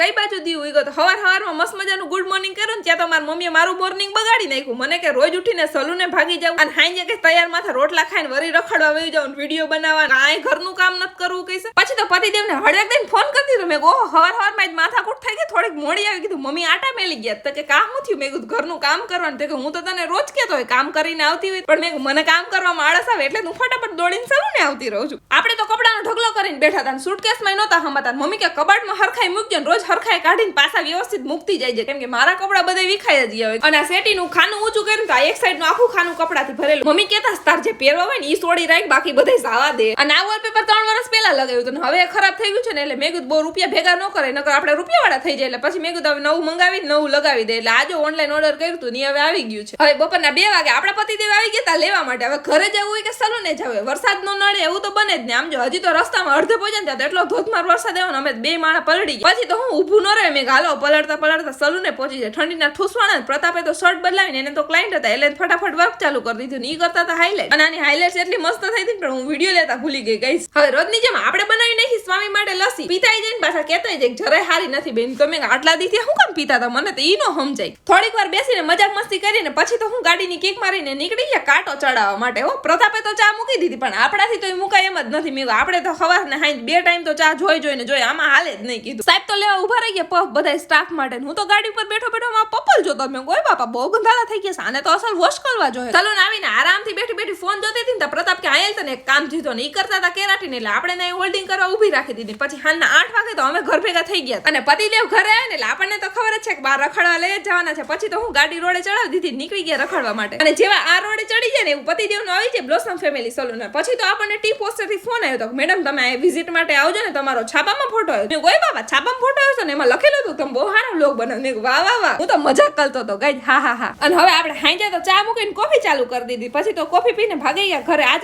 કઈ બાજુ દી ઉઈ ગયો તો હવારમાં મસ્ત મજાનું ગુડ મોર્નિંગ કર્યું ને ત્યાં તો મારી મમ્મીએ મારું મોર્નિંગ બગાડી નાખ્યું. મને કે રોજ ઉઠીને સલૂને ભાગી જાવ અને હાંજે કે તૈયાર માથે રોટલા ખાઈને વરી રખડવા વહી જાવ, વિડીયો બનાવવા, કાંઈ ઘરનું કામ નથી કરવું કઈ છે. પછી તો પતિદેવને હળવેક દઈને ફોન કરી દીધો. મેં ઓહો હવારમાં જ માથાકૂટ થઈ ગઈ, થોડીક મોડી આવી. કીધું મમ્મી આટા મેલી ગયા. તો કે કામ શું થયું? મેં કીધું ઘરનું કામ કરવાનું. તો કે હું તો તને રોજ કહેતો હોય કામ કરીને આવતી હોય, પણ મેં મને કામ કરવામાં આળસ આવે એટલે હું ફટાફટ દોડીને સલૂને આવતી રહું છું. આપણે તો કપડાનો ઢગલો કરીને બેઠા હતા, સુટકેસમાં નહોતા હમાતા. મમ્મી કે કબાટમાં હરખાઈ મૂકજો, રોજ હરખાઈ કાઢીને પાછા વ્યવસ્થિત મૂકતી જાય છે, કેમ કે મારા કપડા બધા વિખાઈ જ ગયા હોય. અને આ સેટીનું ખાનું ઊંચું કર્યું તો આ એક સાઈડનું આખું ખાનું કપડાથી ભરેલું. મમ્મી કહેતા તાર જે પહેરવા હોય ને ઈ છોડી રાખ, બાકી બધા જવા દે. અને આ વોલપેપર 3 વર્ષ પહેલા લગાવ્યું હતું, હવે ખરાબ થઈ ગયું છે ને, એટલે મેં કીધું બહુ રૂપિયા ભેગા ન કરે, નકર આપણે રૂપિયાવાળા થઈ જાય. એટલે પછી મેં કીધું હવે નવું મંગાવી નવું લગાવી દે. એટલે આજે ઓનલાઈન ઓર્ડર કર્યું હતું ને હવે આવી ગયું છે. હવે બપોરના 2 વાગે આપણા પતિદેવ આવી ગયા લેવા માટે. હવે ઘરે જવું હોય કે સલૂને જવું, વરસાદ નો નડે એવું તો બને જ ને. આમ જો હજી તો રસ્તામાં અડધે પહોંચ્યા ત્યાં એટલો ધોધમાર વરસાદ આવ્યો ને, અમે 2 માણા પલળી ગયા. પછી તો હું ઊભું ન રહે, મેં ગાલો પલળતા સલૂને પહોંચી જાય. ઠંડીના ઠૂસવાના. પ્રતાપે તો શર્ટ બદલાવીને, એને તો ક્લાયન્ટ હતા એટલે ફટાફટ વર્ક ચાલુ કરી દીધું. ઈ કરતા હતા હાઈલાઇટ, અને આની હાઈલાઇટ્સ એટલી મસ્ત થઈ હતી પણ હું વિડીયો લેતા ભૂલી ગઈ ગાઈસ. હવે રોજની જેમ આપણે બનાવી નાખી સ્વામી માટે લસ્સી. પીતાઈ જઈને પાછા કહેતા જાય જરાય હારી નથી બેન, તમે આટલા દીથી શું કામ પીતા હતા? મને તો ઈ નો સમજાય. થોડીક વાર બેસીને મજાક મસ્તી કરીને પછી તો હું ગાડીની કિક મારીને નીકળી ગયા કાંટો ચડાવવા માટે. હો પ્રતાપે તો ચા મૂકી દીધી, પણ આપણાથી તો મુકાય એમ જ નથી. મેં આપણે તો સવાર ને હાઈ 2 ટાઈમ તો ચા જોઈને આમાં હાલે જ નહીં. કીધું સાહેબ તો લેવા ઉભા રહી ગયા પફ બધા સ્ટાફ માટે. હું તો ગાડી પર બેઠો પપ્પલ જોતો. મેં કોઈ બાપા બહુ ગંધાળા થઈ ગયા, આને તો અસલ વોશ કરવા જોઈએ. સલૂન આવીને આરામથી બેઠી ફોન જોતી હતી ને પ્રતાપ કે આયેલ તને એક કામ જીતો ને ઈ કરતા હતા કેરાટીને, એટલે આપણે ને હોલ્ડિંગ કરવા ઊભી રાખી દીધી. પછી હાલના 8 વાગે તો અમે ઘર ભેગા થઈ ગયા અને પતિદેવ ઘરે આવે ને એટલે આપણને તો ખબર જ છે કે બહાર રખડવા લઈ જ જવાના છે. પછી તો હું ગાડી રોડે ચડાવી દીધી, નીકળી ગયા રખડવા માટે. અને જેવા આ રોડે ચડી જાય ને એવું પતિદેવ નો આવી જાય બ્લોસમ ફેમિલી સલૂન. પછી તો આપણને ટી પોસ્ટર થી ફોન આવ્યો હતો, મેડમ તમે આ વિઝિટ માટે આવજો ને, તમારો છાપામાં ફોટો આવ્યો. મેં કોઈ બાબા છાપામાં ફોટો આવ્યો ને, એમાં લખેલું હતું તમે બહુ સારો વ્લોગ બનાવ્યો. મેં વાહ વાહ વાહ, હું તો મજાક કરતો હતો ગાઈસ. હા. અને હવે આપણે હાંજે તો ચા મૂકીને કોફી ચાલુ કરી દીધી. પછી તો કોફી પીને ભાગી ગયા ઘરે. આ